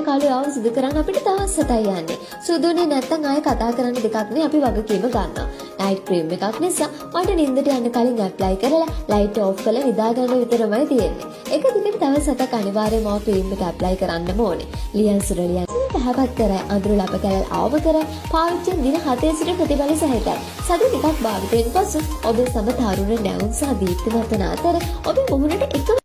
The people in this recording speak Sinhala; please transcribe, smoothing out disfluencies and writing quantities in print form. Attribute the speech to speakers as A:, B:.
A: කාලේ ආව සිදු කරන්න අපිට දවස් 7යි යන්නේ. සුදුනේ නැත්තම් ආයෙ කතා කරන්න දෙකක් නේ අපි වගකීම ගන්නවා. නයිට් ක්‍රීම් එකක් නිසා මට නිින්දට යන්න කලින් ඇප්ලයි කරලා ලයිට් ඕෆ් කරලා නිදා ගන්න විතරමයි තියෙන්නේ. එක දිගට දවස් 7ක් අනිවාර්යයෙන්ම මම ක්‍රීම් එක ඇප්ලයි කරන්නම ඕනේ. ලියන් සුරලියන් පහපත් කරයි අඳුරු ලප කැලල් ආව කරයි පාවිච්චි දින 7 සිට ප්‍රතිඵල සහිතයි. සති ටිකක් භාවිතයෙන් පසු ඔබේ සම තරුණ නැවුම් සහ දීප්තිමත් වන අතර ඔබේ මුහුණට එකම